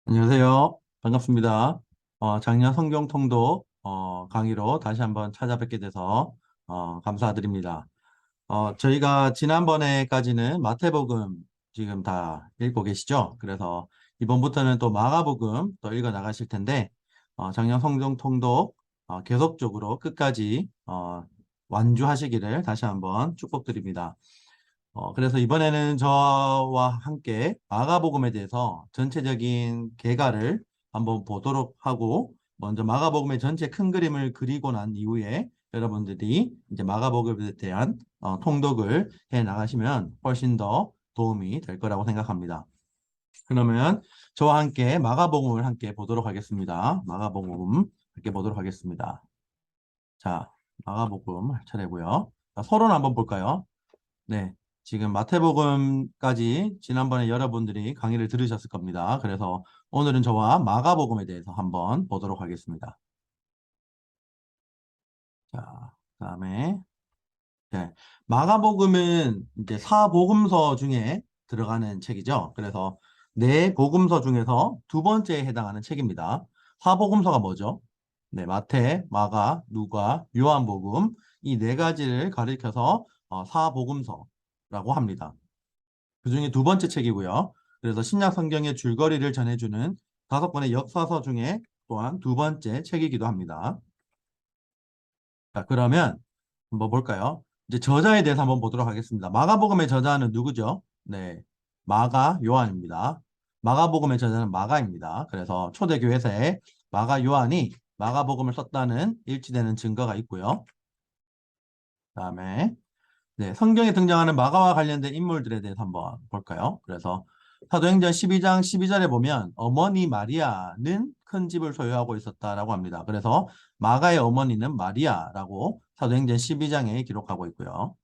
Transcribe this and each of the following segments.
안녕하세요. 반갑습니다. 작년 성경 통독 강의로 다시 한번 찾아뵙게 돼서 감사드립니다. 저희가 지난번에까지는 마태복음 지금 다 읽고 계시죠? 그래서 이번부터는 또 마가복음 또 읽어 나가실 텐데 작년 성경 통독 계속적으로 끝까지 완주하시기를 다시 한번 축복드립니다. 그래서 이번에는 저와 함께 마가복음에 대해서 전체적인 개괄을 한번 보도록 하고, 먼저 마가복음의 전체 큰 그림을 그리고 난 이후에 여러분들이 이제 마가복음에 대한 통독을 해 나가시면 훨씬 더 도움이 될 거라고 생각합니다. 그러면 저와 함께 마가복음을 함께 보도록 하겠습니다. 마가복음 함께 보도록 하겠습니다. 자, 마가복음 할 차례고요. 자, 서론 한번 볼까요? 네. 지금 마태복음까지 지난번에 여러분들이 강의를 들으셨을 겁니다. 그래서 오늘은 저와 마가복음에 대해서 한번 보도록 하겠습니다. 자, 그다음에 네. 마가복음은 이제 사복음서 중에 들어가는 책이죠. 그래서 네 복음서 중에서 두 번째에 해당하는 책입니다. 사복음서가 뭐죠? 네, 마태, 마가, 누가, 요한복음 이 네 가지를 가리켜서 사복음서라고 합니다. 그 중에 두 번째 책이고요. 그래서 신약 성경의 줄거리를 전해주는 다섯 권의 역사서 중에 또한 두 번째 책이기도 합니다. 자, 그러면 한번 볼까요? 이제 저자에 대해서 한번 보도록 하겠습니다. 마가복음의 저자는 누구죠? 네, 마가 요한입니다. 마가복음의 저자는 마가입니다. 그래서 초대교회사에 마가 요한이 마가복음을 썼다는 일치되는 증거가 있고요. 그다음에 네, 성경에 등장하는 마가와 관련된 인물들에 대해서 한번 볼까요? 그래서 사도행전 12장 12절에 보면 어머니 마리아는 큰 집을 소유하고 있었다라고 합니다. 그래서 마가의 어머니는 마리아라고 사도행전 12장에 기록하고 있고요.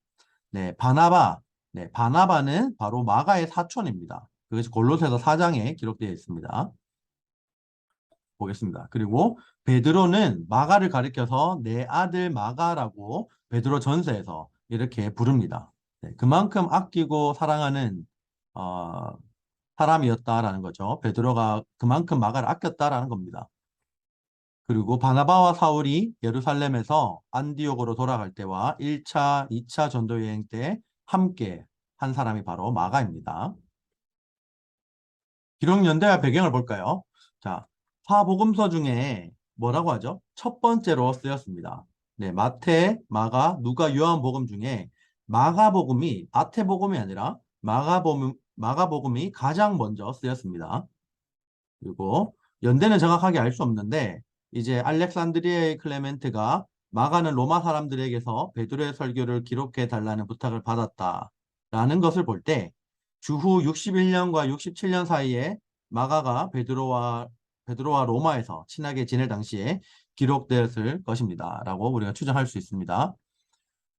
네, 바나바. 네, 바나바는 바로 마가의 사촌입니다. 그것이 골로새서 4장에 기록되어 있습니다. 보겠습니다. 그리고 베드로는 마가를 가리켜서 내 아들 마가라고 베드로 전서에서 이렇게 부릅니다. 네, 그만큼 아끼고 사랑하는 어, 사람이었다라는 거죠. 베드로가 그만큼 마가를 아꼈다라는 겁니다. 그리고 바나바와 사울이 예루살렘에서 안디옥으로 돌아갈 때와 1차, 2차 전도 여행 때 함께 한 사람이 바로 마가입니다. 기록 연대와 배경을 볼까요? 자, 사복음서 중에 뭐라고 하죠? 첫 번째로 쓰였습니다. 네, 마태, 마가, 누가, 요한복음 중에 마가복음이 마태복음이 아니라 마가복음이 가장 먼저 쓰였습니다. 그리고 연대는 정확하게 알 수 없는데 이제 알렉산드리아의 클레멘트가 마가는 로마 사람들에게서 베드로의 설교를 기록해 달라는 부탁을 받았다라는 것을 볼 때 주후 61년과 67년 사이에 마가가 베드로와 로마에서 친하게 지낼 당시에 기록되었을 것입니다. 라고 우리가 추정할 수 있습니다.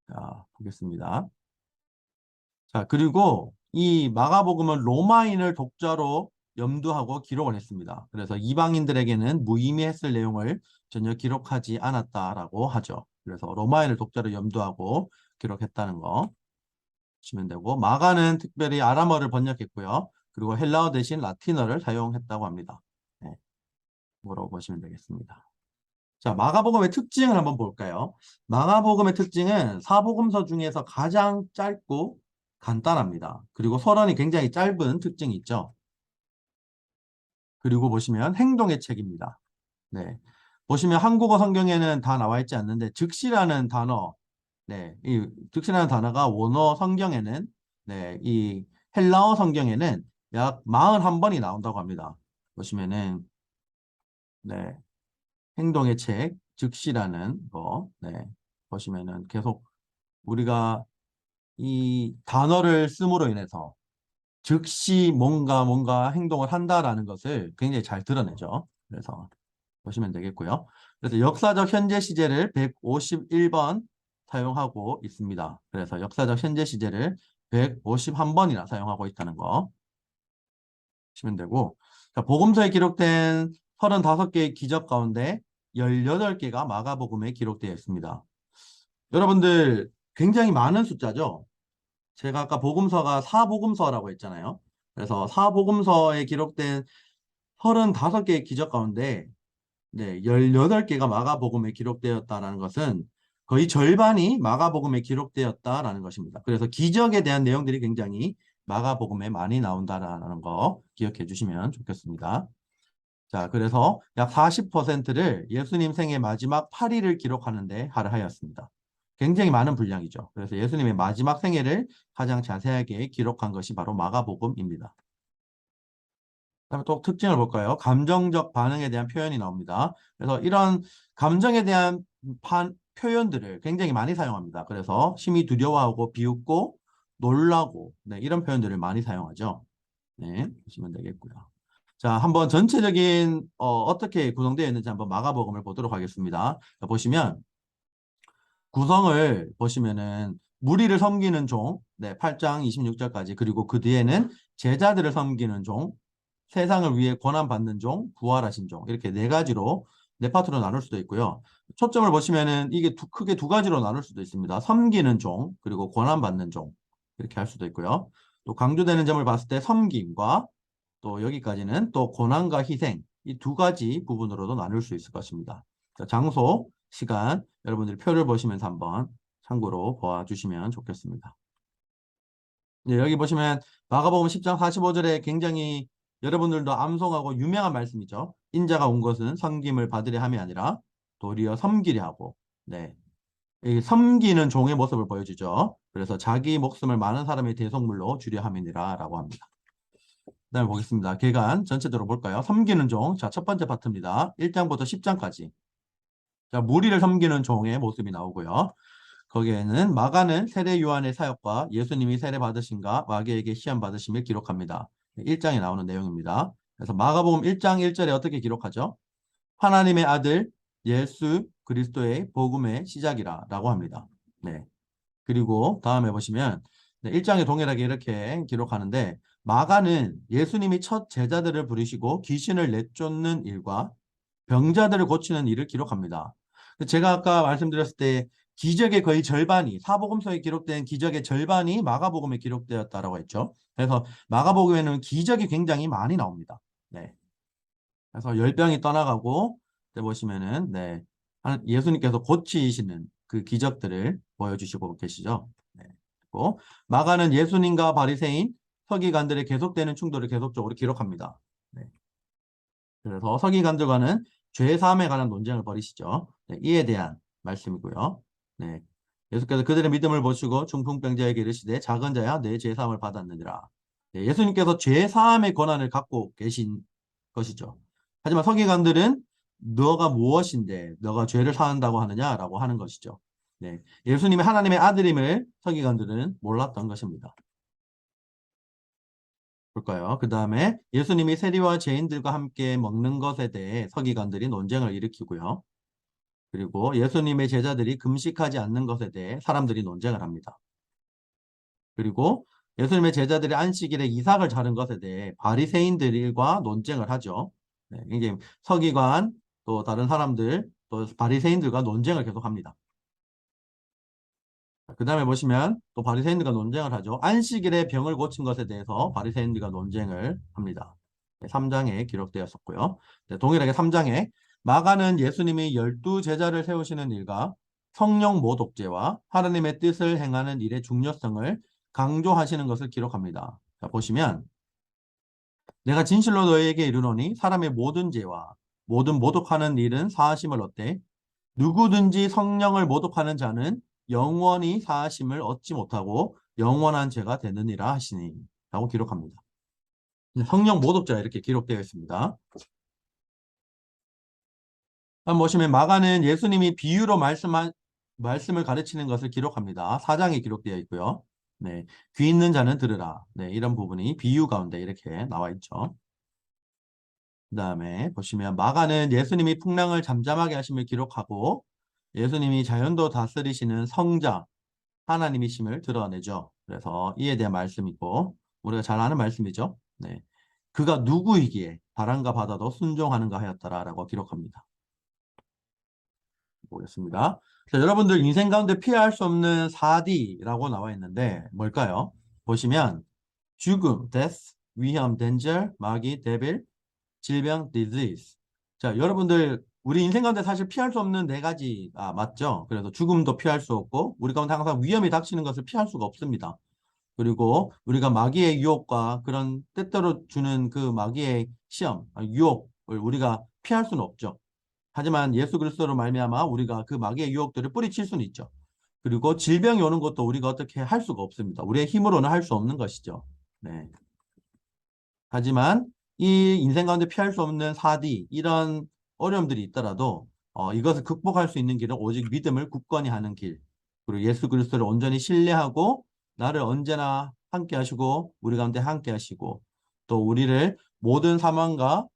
자, 보겠습니다. 자, 그리고 이 마가복음은 로마인을 독자로 염두하고 기록을 했습니다. 그래서 이방인들에게는 무의미했을 내용을 전혀 기록하지 않았다라고 하죠. 그래서 로마인을 독자로 염두하고 기록했다는 거 보시면 되고, 마가는 특별히 아람어를 번역했고요. 그리고 헬라어 대신 라틴어를 사용했다고 합니다. 네, 물어보시면 되겠습니다. 자, 마가복음의 특징을 한번 볼까요? 마가복음의 특징은 사복음서 중에서 가장 짧고 간단합니다. 그리고 서론이 굉장히 짧은 특징이 있죠. 그리고 보시면 행동의 책입니다. 네. 보시면 한국어 성경에는 다 나와 있지 않는데 즉시라는 단어, 네, 이 즉시라는 단어가 원어 성경에는 네, 이 헬라어 성경에는 약 41번이 나온다고 합니다. 보시면은 네. 행동의 책, 즉시라는 거, 네, 보시면은 계속 우리가 이 단어를 씀으로 인해서 즉시 뭔가 행동을 한다라는 것을 굉장히 잘 드러내죠. 그래서 보시면 되겠고요. 그래서 역사적 현재 시제를 151번 사용하고 있습니다. 그래서 역사적 현재 시제를 151번이나 사용하고 있다는 거 보시면 되고, 자, 복음서에 기록된 35개의 기적 가운데 18개가 마가복음에 기록되어 있습니다. 여러분들 굉장히 많은 숫자죠? 제가 아까 복음서가 사복음서라고 했잖아요. 그래서 사복음서에 기록된 35개의 기적 가운데 네, 18개가 마가복음에 기록되었다라는 것은 거의 절반이 마가복음에 기록되었다라는 것입니다. 그래서 기적에 대한 내용들이 굉장히 마가복음에 많이 나온다라는 거 기억해 주시면 좋겠습니다. 자, 그래서 약 40%를 예수님 생애 마지막 8일을 기록하는데 할애하였습니다. 굉장히 많은 분량이죠. 그래서 예수님의 마지막 생애를 가장 자세하게 기록한 것이 바로 마가복음입니다. 그다음에 또 특징을 볼까요? 감정적 반응에 대한 표현이 나옵니다. 그래서 이런 감정에 대한 표현들을 굉장히 많이 사용합니다. 그래서 심히 두려워하고 비웃고 놀라고 네, 이런 표현들을 많이 사용하죠. 네, 보시면 되겠고요. 자, 한번 전체적인 어떻게 구성되어 있는지 한번 마가복음을 보도록 하겠습니다. 자, 보시면 구성을 보시면은 무리를 섬기는 종, 네, 8장 26절까지 그리고 그 뒤에는 제자들을 섬기는 종, 세상을 위해 고난받는 종, 부활하신 종 이렇게 네 가지로 네 파트로 나눌 수도 있고요. 초점을 보시면은 이게 크게 두 가지로 나눌 수도 있습니다. 섬기는 종 그리고 고난받는 종 이렇게 할 수도 있고요. 또 강조되는 점을 봤을 때 섬김과 또 여기까지는 또 고난과 희생 이 두 가지 부분으로도 나눌 수 있을 것입니다. 자, 장소, 시간 여러분들이 표를 보시면서 한번 참고로 보아주시면 좋겠습니다. 네, 여기 보시면 마가복음 10장 45절에 굉장히 여러분들도 암송하고 유명한 말씀이죠. 인자가 온 것은 섬김을 받으려 함이 아니라 도리어 섬기려 하고 네, 이 섬기는 종의 모습을 보여주죠. 그래서 자기 목숨을 많은 사람의 대속물로 주려 함이니라 라고 합니다. 그 다음에 보겠습니다. 계간 전체적으로 볼까요? 섬기는 종. 자, 첫 번째 파트입니다. 1장부터 10장까지. 자, 무리를 섬기는 종의 모습이 나오고요. 거기에는 마가는 세례 요한의 사역과 예수님이 세례 받으신가 마귀에게 시험 받으심을 기록합니다. 1장에 나오는 내용입니다. 그래서 마가복음 1장 1절에 어떻게 기록하죠? 하나님의 아들 예수 그리스도의 복음의 시작이라 라고 합니다. 네. 그리고 다음에 보시면 1장에 동일하게 이렇게 기록하는데 마가는 예수님이 첫 제자들을 부르시고 귀신을 내쫓는 일과 병자들을 고치는 일을 기록합니다. 제가 아까 말씀드렸을 때 기적의 거의 절반이 사복음서에 기록된 기적의 절반이 마가복음에 기록되었다라고 했죠. 그래서 마가복음에는 기적이 굉장히 많이 나옵니다. 네. 그래서 열병이 떠나가고 보시면은 네. 예수님께서 고치시는 그 기적들을 보여주시고 계시죠. 네. 그리고 마가는 예수님과 바리새인 서기관들의 계속되는 충돌을 계속적으로 기록합니다. 네. 그래서 서기관들과는 죄 사함에 관한 논쟁을 벌이시죠. 네, 이에 대한 말씀이고요. 네. 예수께서 그들의 믿음을 보시고 중풍병자에게 이르시되 작은 자야 내 죄 사함을 받았느니라. 네, 예수님께서 죄 사함의 권한을 갖고 계신 것이죠. 하지만 서기관들은 너가 무엇인데 너가 죄를 사한다고 하느냐라고 하는 것이죠. 네. 예수님이 하나님의 아들임을 서기관들은 몰랐던 것입니다. 볼까요? 그 다음에 예수님이 세리와 죄인들과 함께 먹는 것에 대해 서기관들이 논쟁을 일으키고요. 그리고 예수님의 제자들이 금식하지 않는 것에 대해 사람들이 논쟁을 합니다. 그리고 예수님의 제자들이 안식일에 이삭을 자른 것에 대해 바리새인들과 논쟁을 하죠. 네, 이게 서기관 또 다른 사람들 또 바리새인들과 논쟁을 계속합니다. 그 다음에 보시면 또 바리새인들과 논쟁을 하죠. 안식일에 병을 고친 것에 대해서 바리새인들과 논쟁을 합니다. 3장에 기록되었었고요. 네, 동일하게 3장에 마가는 예수님이 12제자를 세우시는 일과 성령 모독죄와 하나님의 뜻을 행하는 일의 중요성을 강조하시는 것을 기록합니다. 자, 보시면 내가 진실로 너희에게 이르노니 사람의 모든 죄와 모든 모독하는 일은 사하심을 얻되 누구든지 성령을 모독하는 자는 영원히 사하심을 얻지 못하고 영원한 죄가 되느니라 하시니 라고 기록합니다. 성령 모독자 이렇게 기록되어 있습니다. 한번 보시면 마가는 예수님이 비유로 말씀을 가르치는 것을 기록합니다. 4장에 기록되어 있고요. 네, 귀 있는 자는 들으라. 네, 이런 부분이 비유 가운데 이렇게 나와 있죠. 그 다음에 보시면 마가는 예수님이 풍랑을 잠잠하게 하심을 기록하고 예수님이 자연도 다스리시는 성자 하나님이심을 드러내죠. 그래서 이에 대한 말씀이고 우리가 잘 아는 말씀이죠. 네, 그가 누구이기에 바람과 바다도 순종하는가 하였더라라고 기록합니다. 보겠습니다. 자, 여러분들 인생 가운데 피할 수 없는 4D라고 나와 있는데 뭘까요? 보시면 죽음, death, 위험, danger, 마귀, devil, 질병, disease. 자, 여러분들 우리 인생 가운데 사실 피할 수 없는 네 가지 맞죠? 그래서 죽음도 피할 수 없고 우리 가운데 항상 위험이 닥치는 것을 피할 수가 없습니다. 그리고 우리가 마귀의 유혹과 그런 때때로 주는 그 마귀의 시험, 유혹을 우리가 피할 수는 없죠. 하지만 예수 그리스도로 말미암아 우리가 그 마귀의 유혹들을 뿌리칠 수는 있죠. 그리고 질병이 오는 것도 우리가 어떻게 할 수가 없습니다. 우리의 힘으로는 할 수 없는 것이죠. 네. 하지만 이 인생 가운데 피할 수 없는 사디 이런 어려움들이 있더라도 이것을 극복할 수 있는 길은 오직 믿음을 굳건히 하는 길. 그리고 예수 그리스도를 온전히 신뢰하고 나를 언제나 함께 하시고 우리 가운데 함께 하시고 또 우리를 모든 사망과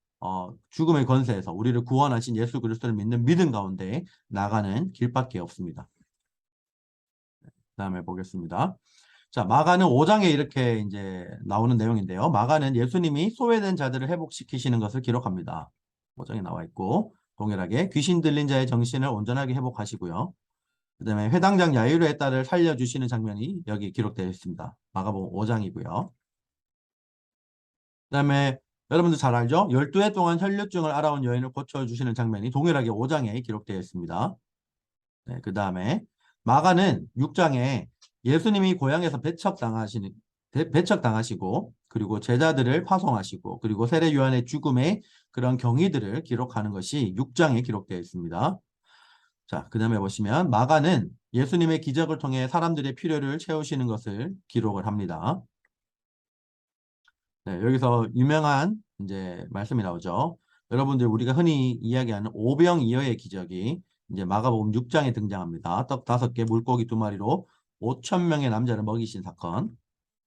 죽음의 권세에서 우리를 구원하신 예수 그리스도를 믿는 믿음 가운데 나가는 길밖에 없습니다. 다음에 보겠습니다. 자, 마가는 5장에 이렇게 이제 나오는 내용인데요. 마가는 예수님이 소외된 자들을 회복시키시는 것을 기록합니다. 5장에 나와 있고 동일하게 귀신 들린 자의 정신을 온전하게 회복하시고요. 그 다음에 회당장 야이로의 딸을 살려주시는 장면이 여기 기록되어 있습니다. 마가복음 5장이고요. 그 다음에 여러분들 잘 알죠? 12해 동안 혈류증을 앓아온 여인을 고쳐주시는 장면이 동일하게 5장에 기록되어 있습니다. 네, 그 다음에 마가는 6장에 예수님이 고향에서 배척당하시고 그리고 제자들을 파송하시고 그리고 세례 요한의 죽음의 그런 경위들을 기록하는 것이 6장에 기록되어 있습니다. 자, 그 다음에 보시면 마가는 예수님의 기적을 통해 사람들의 필요를 채우시는 것을 기록을 합니다. 네, 여기서 유명한 이제 말씀이 나오죠. 여러분들 우리가 흔히 이야기하는 오병이어의 기적이 이제 마가복음 6장에 등장합니다. 떡 5개, 물고기 2마리로 5천 명의 남자를 먹이신 사건.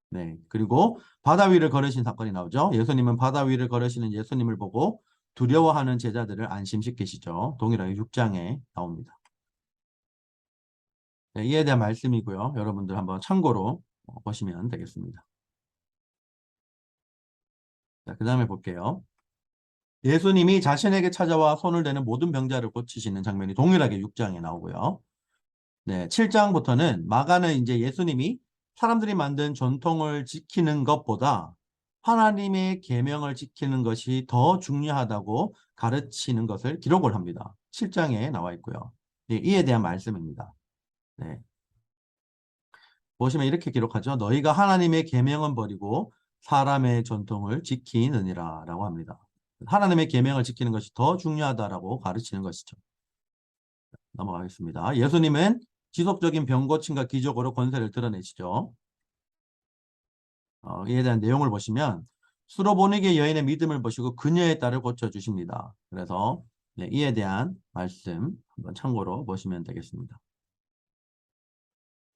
네, 그리고 바다 위를 걸으신 사건이 나오죠. 예수님은 바다 위를 걸으시는 예수님을 보고 두려워하는 제자들을 안심시키시죠. 동일하게 6장에 나옵니다. 네, 이에 대한 말씀이고요. 여러분들 한번 참고로 보시면 되겠습니다. 자, 그 다음에 볼게요. 예수님이 자신에게 찾아와 손을 대는 모든 병자를 고치시는 장면이 동일하게 6장에 나오고요. 네, 7장부터는 마가는 이제 예수님이 사람들이 만든 전통을 지키는 것보다 하나님의 계명을 지키는 것이 더 중요하다고 가르치는 것을 기록을 합니다. 7장에 나와 있고요. 네, 이에 대한 말씀입니다. 네. 보시면 이렇게 기록하죠. 너희가 하나님의 계명은 버리고 사람의 전통을 지키느니라 라고 합니다. 하나님의 계명을 지키는 것이 더 중요하다라고 가르치는 것이죠. 넘어가겠습니다. 예수님은 지속적인 병 고침과 기적으로 권세를 드러내시죠. 이에 대한 내용을 보시면 수로보니게 여인의 믿음을 보시고 그녀의 딸을 고쳐주십니다. 그래서 네, 이에 대한 말씀 한번 참고로 보시면 되겠습니다.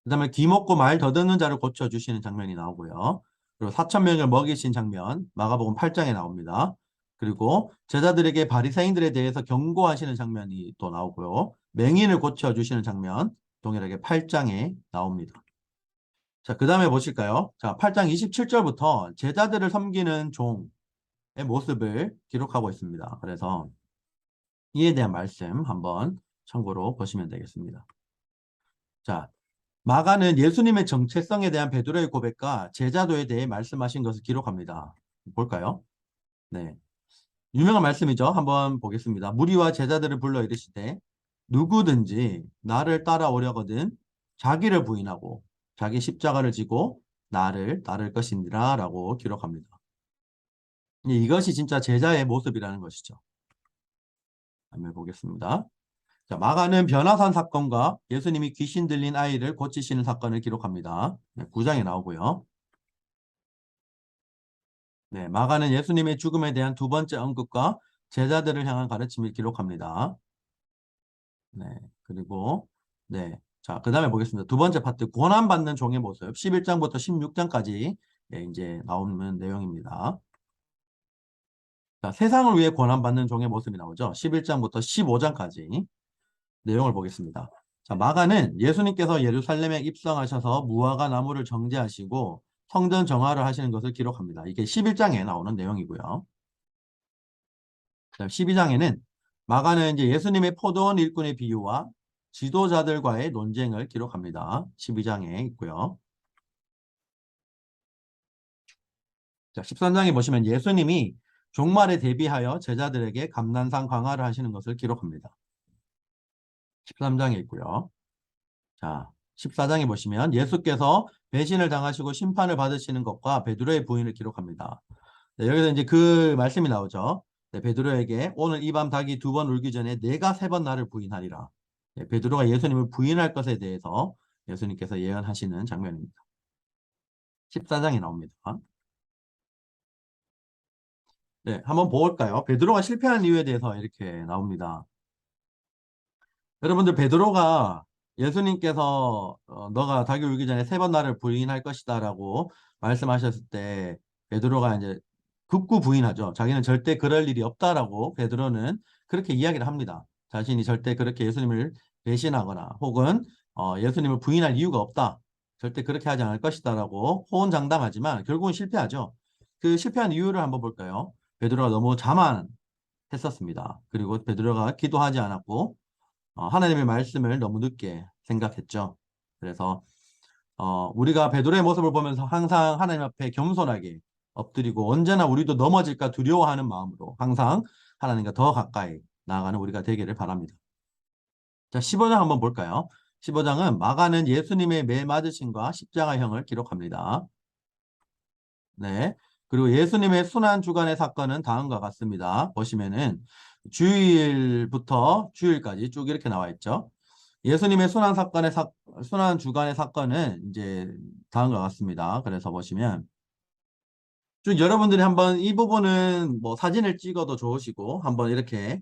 그 다음에 귀먹고 말 더듬는 자를 고쳐주시는 장면이 나오고요. 그리고 4천 명을 먹이신 장면 마가복음 8장에 나옵니다. 그리고 제자들에게 바리새인들에 대해서 경고하시는 장면이 또 나오고요. 맹인을 고쳐주시는 장면 동일하게 8장에 나옵니다. 자, 그 다음에 보실까요? 자, 8장 27절부터 제자들을 섬기는 종의 모습을 기록하고 있습니다. 그래서 이에 대한 말씀 한번 참고로 보시면 되겠습니다. 자, 마가는 예수님의 정체성에 대한 베드로의 고백과 제자도에 대해 말씀하신 것을 기록합니다. 볼까요? 네. 유명한 말씀이죠. 한번 보겠습니다. 무리와 제자들을 불러 이르시되 누구든지 나를 따라오려거든 자기를 부인하고 자기 십자가를 지고 나를 따를 것이니라 라고 기록합니다. 이것이 진짜 제자의 모습이라는 것이죠. 한번 보겠습니다. 자, 마가는 변화산 사건과 예수님이 귀신 들린 아이를 고치시는 사건을 기록합니다. 네, 9장에 나오고요. 네, 마가는 예수님의 죽음에 대한 두 번째 언급과 제자들을 향한 가르침을 기록합니다. 네, 그리고 네, 자, 그 다음에 보겠습니다. 두 번째 파트, 고난받는 종의 모습, 11장부터 16장까지 네, 이제 나오는 내용입니다. 자, 세상을 위해 고난받는 종의 모습이 나오죠. 11장부터 15장까지 내용을 보겠습니다. 자, 마가는 예수님께서 예루살렘에 입성하셔서 무화과 나무를 정제하시고 성전 정화를 하시는 것을 기록합니다. 이게 11장에 나오는 내용이고요. 12장에는 마가는 이제 예수님의 포도원 일꾼의 비유와 지도자들과의 논쟁을 기록합니다. 12장에 있고요. 자, 13장에 보시면 예수님이 종말에 대비하여 제자들에게 감난상 강화를 하시는 것을 기록합니다. 13장에 있고요. 자, 14장에 보시면 예수께서 배신을 당하시고 심판을 받으시는 것과 베드로의 부인을 기록합니다. 네, 여기서 이제 그 말씀이 나오죠. 네, 베드로에게 오늘 이 밤 닭이 두 번 울기 전에 내가 세 번 나를 부인하리라. 네, 베드로가 예수님을 부인할 것에 대해서 예수님께서 예언하시는 장면입니다. 14장에 나옵니다. 네, 한번 볼까요? 베드로가 실패한 이유에 대해서 이렇게 나옵니다. 여러분들 베드로가 예수님께서 너가 닭이 울기 전에 세 번 나를 부인할 것이다라고 말씀하셨을 때 베드로가 이제 극구 부인하죠. 자기는 절대 그럴 일이 없다라고 베드로는 그렇게 이야기를 합니다. 자신이 절대 그렇게 예수님을 배신하거나 혹은 예수님을 부인할 이유가 없다. 절대 그렇게 하지 않을 것이다라고 호언장담하지만 결국은 실패하죠. 그 실패한 이유를 한번 볼까요? 베드로가 너무 자만했었습니다. 그리고 베드로가 기도하지 않았고 하나님의 말씀을 너무 늦게 생각했죠. 그래서 우리가 베드로의 모습을 보면서 항상 하나님 앞에 겸손하게 엎드리고 언제나 우리도 넘어질까 두려워하는 마음으로 항상 하나님과 더 가까이 나아가는 우리가 되기를 바랍니다. 자, 15장 한번 볼까요? 15장은 마가는 예수님의 매 맞으심과 십자가형을 기록합니다. 네. 그리고 예수님의 순환 주간의 사건은 다음과 같습니다. 보시면은 주일부터 주일까지 쭉 이렇게 나와 있죠. 예수님의 순환 주간의 사건은 이제 다음과 같습니다. 그래서 보시면 쭉 여러분들이 한번 이 부분은 뭐 사진을 찍어도 좋으시고 한번 이렇게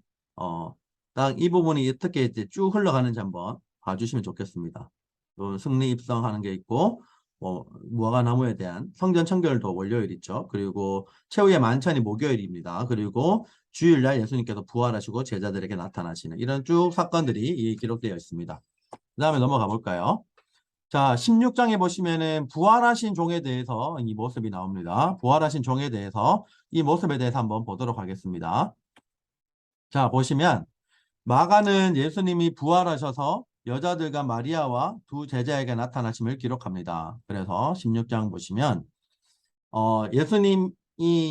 딱 이 부분이 어떻게 이제 쭉 흘러가는지 한번 봐주시면 좋겠습니다. 또 승리 입성하는 게 있고 뭐 무화과나무에 대한 성전 청결도 월요일 있죠. 그리고 최후의 만찬이 목요일입니다. 그리고 주일날 예수님께서 부활하시고 제자들에게 나타나시는 이런 쭉 사건들이 기록되어 있습니다. 그 다음에 넘어가 볼까요? 자, 16장에 보시면은 부활하신 종에 대해서 이 모습이 나옵니다. 부활하신 종에 대해서 이 모습에 대해서 한번 보도록 하겠습니다. 자, 보시면 마가는 예수님이 부활하셔서 여자들과 마리아와 두 제자에게 나타나심을 기록합니다. 그래서 16장 보시면 예수님이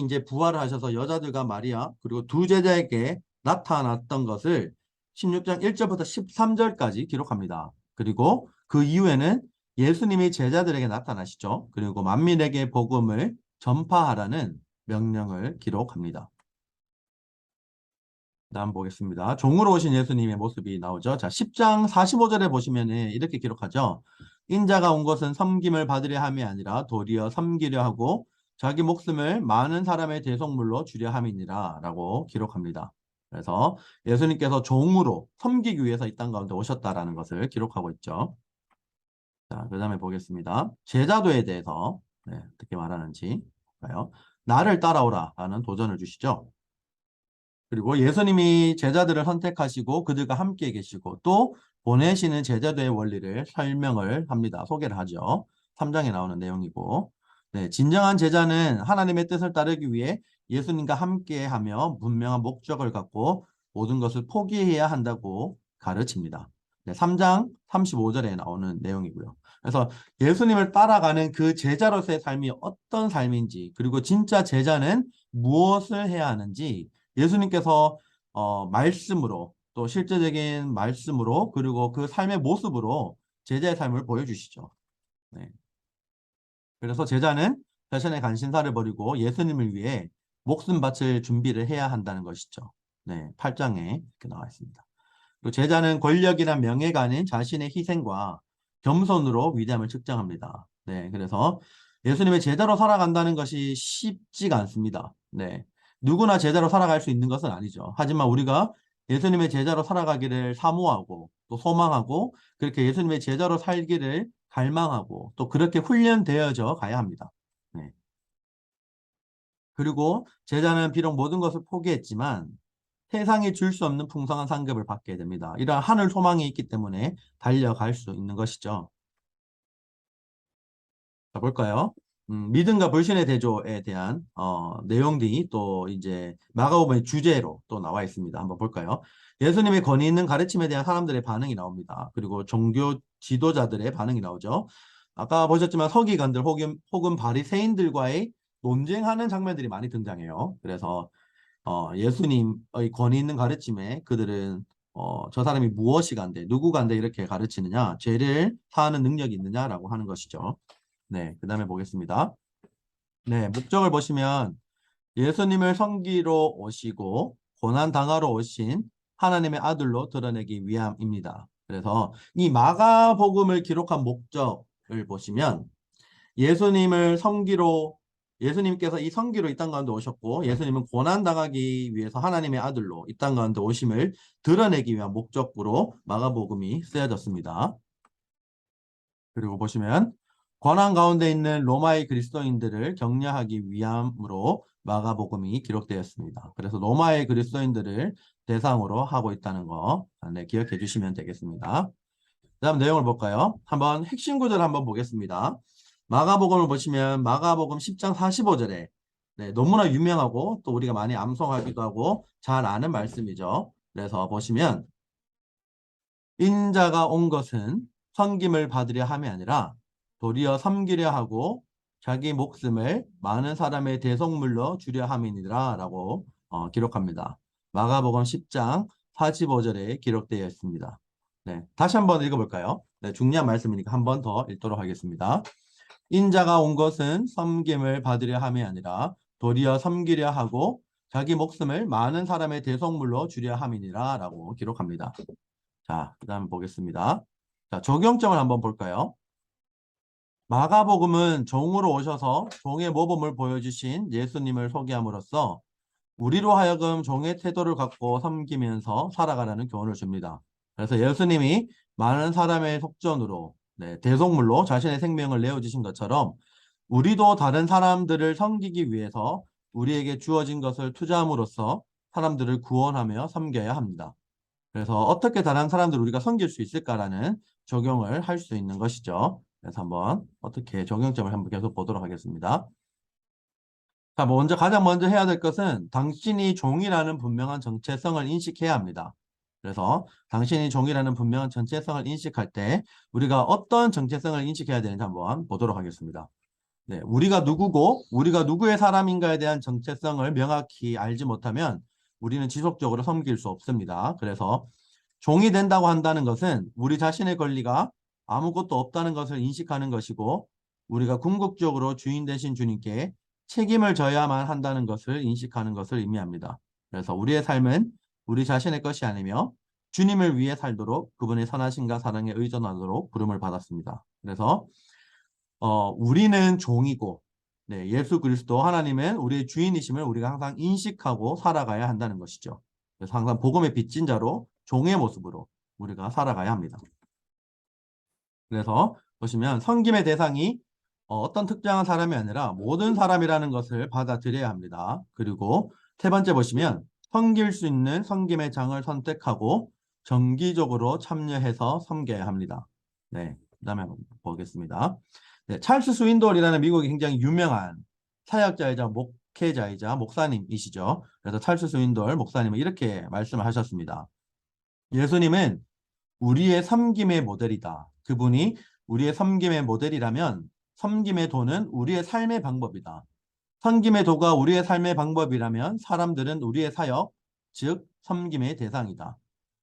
이제 부활을 하셔서 여자들과 마리아 그리고 두 제자에게 나타났던 것을 16장 1절부터 13절까지 기록합니다. 그리고 그 이후에는 예수님이 제자들에게 나타나시죠. 그리고 만민에게 복음을 전파하라는 명령을 기록합니다. 다음 보겠습니다. 종으로 오신 예수님의 모습이 나오죠. 자, 10장 45절에 보시면 이렇게 기록하죠. 인자가 온 것은 섬김을 받으려 함이 아니라 도리어 섬기려 하고 자기 목숨을 많은 사람의 대속물로 주려 함이니라 라고 기록합니다. 그래서 예수님께서 종으로 섬기기 위해서 이 땅 가운데 오셨다라는 것을 기록하고 있죠. 자, 그 다음에 보겠습니다. 제자도에 대해서 어떻게 말하는지 볼까요? 나를 따라오라 라는 도전을 주시죠. 그리고 예수님이 제자들을 선택하시고 그들과 함께 계시고 또 보내시는 제자도의 원리를 설명을 합니다. 소개를 하죠. 3장에 나오는 내용이고 네, 진정한 제자는 하나님의 뜻을 따르기 위해 예수님과 함께하며 분명한 목적을 갖고 모든 것을 포기해야 한다고 가르칩니다. 네, 3장 35절에 나오는 내용이고요. 그래서 예수님을 따라가는 그 제자로서의 삶이 어떤 삶인지 그리고 진짜 제자는 무엇을 해야 하는지 예수님께서 말씀으로 또 실제적인 말씀으로 그리고 그 삶의 모습으로 제자의 삶을 보여주시죠. 네. 그래서 제자는 자신의 간신사를 버리고 예수님을 위해 목숨 바칠 준비를 해야 한다는 것이죠. 네, 8장에 이렇게 나와 있습니다. 그리고 제자는 권력이나 명예가 아닌 자신의 희생과 겸손으로 위대함을 측정합니다. 네, 그래서 예수님의 제자로 살아간다는 것이 쉽지가 않습니다. 네, 누구나 제자로 살아갈 수 있는 것은 아니죠. 하지만 우리가 예수님의 제자로 살아가기를 사모하고 또 소망하고 그렇게 예수님의 제자로 살기를 갈망하고 또 그렇게 훈련되어져 가야 합니다. 네. 그리고 제자는 비록 모든 것을 포기했지만 세상이 줄 수 없는 풍성한 상급을 받게 됩니다. 이러한 하늘 소망이 있기 때문에 달려갈 수 있는 것이죠. 자, 볼까요? 믿음과 불신의 대조에 대한 내용들이 또 이제 마가복음의 주제로 또 나와 있습니다. 한번 볼까요? 예수님의 권위 있는 가르침에 대한 사람들의 반응이 나옵니다. 그리고 종교 지도자들의 반응이 나오죠. 아까 보셨지만 서기관들 혹은 바리새인들과의 논쟁하는 장면들이 많이 등장해요. 그래서 예수님의 권위 있는 가르침에 그들은 저 사람이 무엇이 간대, 누구 간대 이렇게 가르치느냐, 죄를 사하는 능력이 있느냐라고 하는 것이죠. 네, 그 다음에 보겠습니다. 네, 목적을 보시면 예수님을 섬기러 오시고 고난 당하러 오신 하나님의 아들로 드러내기 위함입니다. 그래서 이 마가복음을 기록한 목적을 보시면 예수님을 섬기러 예수님께서 이 섬기로 이 땅 가운데 오셨고 예수님은 고난 당하기 위해서 하나님의 아들로 이 땅 가운데 오심을 드러내기 위한 목적으로 마가복음이 쓰여졌습니다. 그리고 보시면 고난 가운데 있는 로마의 그리스도인들을 격려하기 위함으로 마가복음이 기록되었습니다. 그래서 로마의 그리스도인들을 대상으로 하고 있다는 거 네, 기억해 주시면 되겠습니다. 다음 내용을 볼까요? 한번 핵심 구절을 한번 보겠습니다. 마가복음을 보시면 마가복음 10장 45절에 네, 너무나 유명하고 또 우리가 많이 암송하기도 하고 잘 아는 말씀이죠. 그래서 보시면 인자가 온 것은 섬김을 받으려 함이 아니라 도리어 섬기려 하고 자기 목숨을 많은 사람의 대속물로 주려 함이니라 라고 기록합니다. 마가복음 10장 45절에 기록되어 있습니다. 네, 다시 한번 읽어볼까요? 네, 중요한 말씀이니까 한 번 더 읽도록 하겠습니다. 인자가 온 것은 섬김을 받으려 함이 아니라 도리어 섬기려 하고 자기 목숨을 많은 사람의 대속물로 주려 함이니라 라고 기록합니다. 자, 그 다음 보겠습니다. 자, 적용점을 한번 볼까요? 마가복음은 종으로 오셔서 종의 모범을 보여주신 예수님을 소개함으로써 우리로 하여금 종의 태도를 갖고 섬기면서 살아가라는 교훈을 줍니다. 그래서 예수님이 많은 사람의 속전으로 네, 대속물로 자신의 생명을 내어주신 것처럼 우리도 다른 사람들을 섬기기 위해서 우리에게 주어진 것을 투자함으로써 사람들을 구원하며 섬겨야 합니다. 그래서 어떻게 다른 사람들을 우리가 섬길 수 있을까라는 적용을 할 수 있는 것이죠. 그래서 한번 어떻게 적용점을 한번 계속 보도록 하겠습니다. 자, 가장 먼저 해야 될 것은 당신이 종이라는 분명한 정체성을 인식해야 합니다. 그래서 당신이 종이라는 분명한 정체성을 인식할 때 우리가 어떤 정체성을 인식해야 되는지 한번 보도록 하겠습니다. 네, 우리가 누구고 우리가 누구의 사람인가에 대한 정체성을 명확히 알지 못하면 우리는 지속적으로 섬길 수 없습니다. 그래서 종이 된다고 한다는 것은 우리 자신의 권리가 아무것도 없다는 것을 인식하는 것이고 우리가 궁극적으로 주인 되신 주님께 책임을 져야만 한다는 것을 인식하는 것을 의미합니다. 그래서 우리의 삶은 우리 자신의 것이 아니며 주님을 위해 살도록 그분의 선하심과 사랑에 의존하도록 부름을 받았습니다. 그래서 우리는 종이고 네, 예수 그리스도 하나님은 우리의 주인이심을 우리가 항상 인식하고 살아가야 한다는 것이죠. 그래서 항상 복음의 빚진 자로 종의 모습으로 우리가 살아가야 합니다. 그래서 보시면 섬김의 대상이 어떤 특정한 사람이 아니라 모든 사람이라는 것을 받아들여야 합니다. 그리고 세 번째 보시면 섬길 수 있는 섬김의 장을 선택하고 정기적으로 참여해서 섬겨야 합니다. 네, 그 다음에 한번 보겠습니다. 네, 찰스 스윈돌이라는 미국의 굉장히 유명한 사역자이자 목회자이자 목사님이시죠. 그래서 찰스 스윈돌 목사님은 이렇게 말씀을 하셨습니다. 예수님은 우리의 섬김의 모델이다. 그분이 우리의 섬김의 모델이라면 섬김의 도는 우리의 삶의 방법이다. 섬김의 도가 우리의 삶의 방법이라면 사람들은 우리의 사역, 즉 섬김의 대상이다.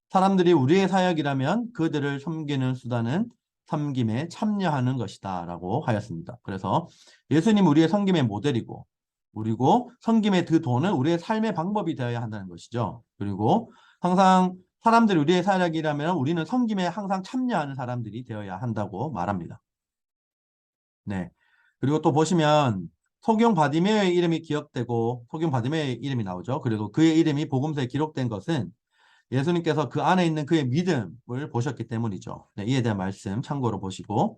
사람들이 우리의 사역이라면 그들을 섬기는 수단은 섬김에 참여하는 것이다 라고 하였습니다. 그래서 예수님 우리의 섬김의 모델이고 그리고 섬김의 그 도는 우리의 삶의 방법이 되어야 한다는 것이죠. 그리고 항상 사람들이 우리의 사역이라면 우리는 섬김에 항상 참여하는 사람들이 되어야 한다고 말합니다. 네. 그리고 또 보시면 소경 바디메오의 이름이 기억되고 소경 바디메오의 이름이 나오죠. 그리고 그의 이름이 복음서에 기록된 것은 예수님께서 그 안에 있는 그의 믿음을 보셨기 때문이죠. 네, 이에 대한 말씀 참고로 보시고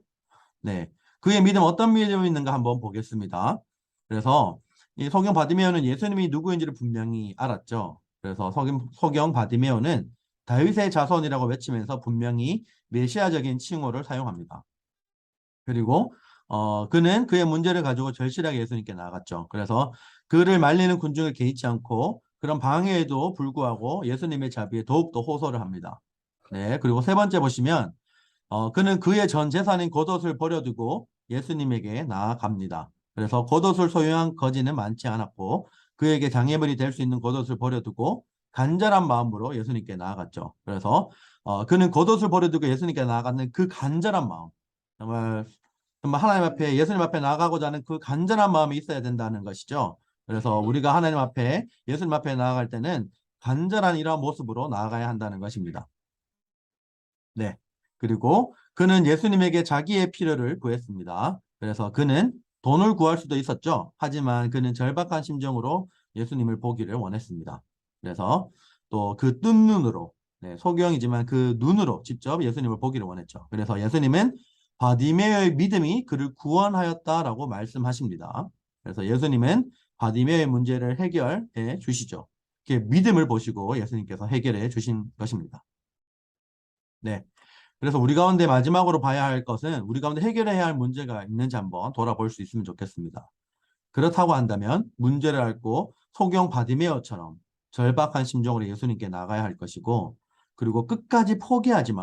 네, 그의 믿음 어떤 믿음이 있는가 한번 보겠습니다. 그래서 이 소경 바디메오는 예수님이 누구인지를 분명히 알았죠. 그래서 소경 바디메오는 다윗의 자손이라고 외치면서 분명히 메시아적인 칭호를 사용합니다. 그리고 그는 그의 문제를 가지고 절실하게 예수님께 나아갔죠. 그래서 그를 말리는 군중을 개의치 않고 그런 방해에도 불구하고 예수님의 자비에 더욱더 호소를 합니다. 네, 그리고 세 번째 보시면 그는 그의 전 재산인 겉옷을 버려두고 예수님에게 나아갑니다. 그래서 겉옷을 소유한 거지는 많지 않았고 그에게 장애물이 될 수 있는 겉옷을 버려두고 간절한 마음으로 예수님께 나아갔죠. 그래서 그는 겉옷을 버려두고 예수님께 나아가는 그 간절한 마음, 정말 하나님 앞에 예수님 앞에 나아가고자 하는 그 간절한 마음이 있어야 된다는 것이죠. 그래서 우리가 하나님 앞에 예수님 앞에 나아갈 때는 간절한 이러한 모습으로 나아가야 한다는 것입니다. 네. 그리고 그는 예수님에게 자기의 필요를 구했습니다. 그래서 그는 돈을 구할 수도 있었죠. 하지만 그는 절박한 심정으로 예수님을 보기를 원했습니다. 그래서 또 그 뜬 눈으로, 네, 소경이지만 그 눈으로 직접 예수님을 보기를 원했죠. 그래서 예수님은 바디메어의 믿음이 그를 구원하였다라고 말씀하십니다. 그래서 예수님은 바디메어의 문제를 해결해 주시죠. 이렇게 믿음을 보시고 예수님께서 해결해 주신 것입니다. 네. 그래서 우리 가운데 마지막으로 봐야 할 것은 우리 가운데 해결해야 할 문제가 있는지 한번 돌아볼 수 있으면 좋겠습니다. 그렇다고 한다면 문제를 앓고 소경 바디메어처럼 절박한 심정으로 예수님께 나가야 할 것이고, 그리고 끝까지 포기하지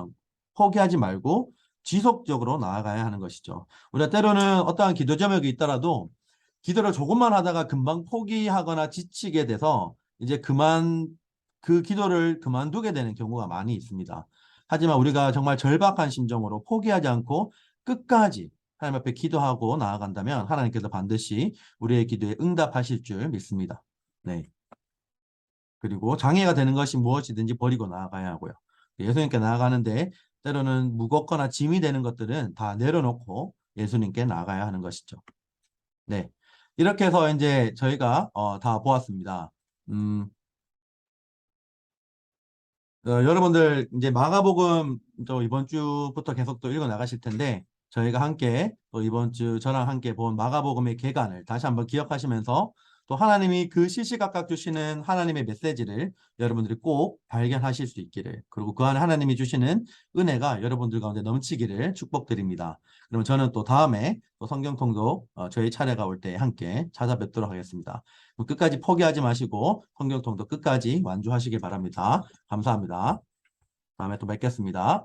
말고 지속적으로 나아가야 하는 것이죠. 우리가 때로는 어떠한 기도 제목이 있더라도 기도를 조금만 하다가 금방 포기하거나 지치게 돼서 이제 그 기도를 그만두게 되는 경우가 많이 있습니다. 하지만 우리가 정말 절박한 심정으로 포기하지 않고 끝까지 하나님 앞에 기도하고 나아간다면 하나님께서 반드시 우리의 기도에 응답하실 줄 믿습니다. 네. 그리고 장애가 되는 것이 무엇이든지 버리고 나아가야 하고요. 예수님께 나아가는데 때로는 무겁거나 짐이 되는 것들은 다 내려놓고 예수님께 나아가야 하는 것이죠. 네. 이렇게 해서 이제 저희가 다 보았습니다. 음, 여러분들 이제 마가복음 또 이번 주부터 계속 또 읽어 나가실 텐데 저희가 함께 또 이번 주 저랑 함께 본 마가복음의 개관을 다시 한번 기억하시면서 또 하나님이 그 시시각각 주시는 하나님의 메시지를 여러분들이 꼭 발견하실 수 있기를, 그리고 그 안에 하나님이 주시는 은혜가 여러분들 가운데 넘치기를 축복드립니다. 그러면 저는 또 다음에 또 성경 통독 저희 차례가 올 때 함께 찾아뵙도록 하겠습니다. 끝까지 포기하지 마시고 성경 통독 끝까지 완주하시길 바랍니다. 감사합니다. 다음에 또 뵙겠습니다.